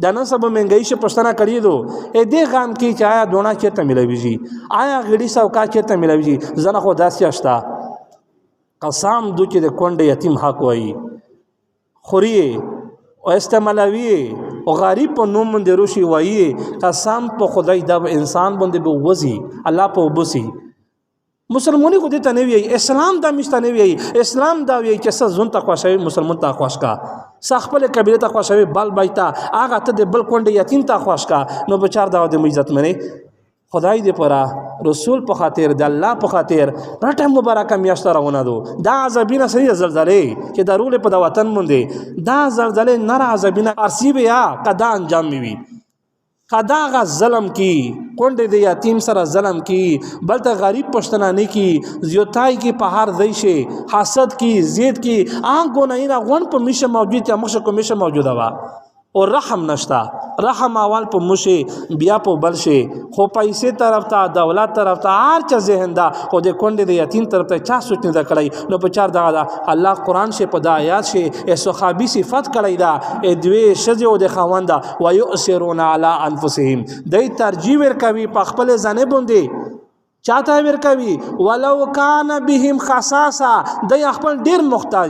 دا نن سبا مهنګۍ شه پښتنه کړی دو ا دې غام کې چې آیا دونه چیرته ملويږي آیا غړي سوکا چیرته ملويږي زنه خو داسې اشتا قسم دو چې د کونډه یتیم حق وایي خوري او استعمالوي او غریب په نوم باندې روشي وایي قسم په خدای دا انسان باندې به وځي الله په وبسي مسلمانی کو دې ته نه وی اسلام دا مشته نه وی اسلام دا وی چې څه زون ته خوشوي مسلمان ته خوش کا خپل قبيله ته خوشوي بل بایتا هغه ته د بل کونډه یتیم ته خوش کا نو بچار دا د عزت منی خدای دې پرا رسول په خاطر د الله په خاطر رټه مبارکه میاشت راونه دو دا عذابینه سړي زلزلې چې درول په د وطن مونږ دا زلزلې نه عذابینه ارسیب یا قدا انجام وي قدا غ ظلم کی کونډه د یتیم سره ظلم کی بلته غریب پښتنه نه کی زیوتای کی په هر ځای حسد کی زید کی آن ګوناینا غون په میشه موجود یا مخه کو میشه موجوده وا او رحم نشتا رحم اول په مشه بیا په بل شي خو پیسې طرف ته دولت طرف ته هر چا ذهن دا خو د کونډې د یتیم طرف ته چا سوچ نه کړی نو په چار دا الله قران شه په د آیات شه صحابي صفات کړی دا دوی شذ او د خواندا و یؤثرون علی انفسهم دای ترجیح ور کوي په خپل ځنه باندې چاته ور کوي ولو کان بهم خصاصه د خپل ډیر محتاج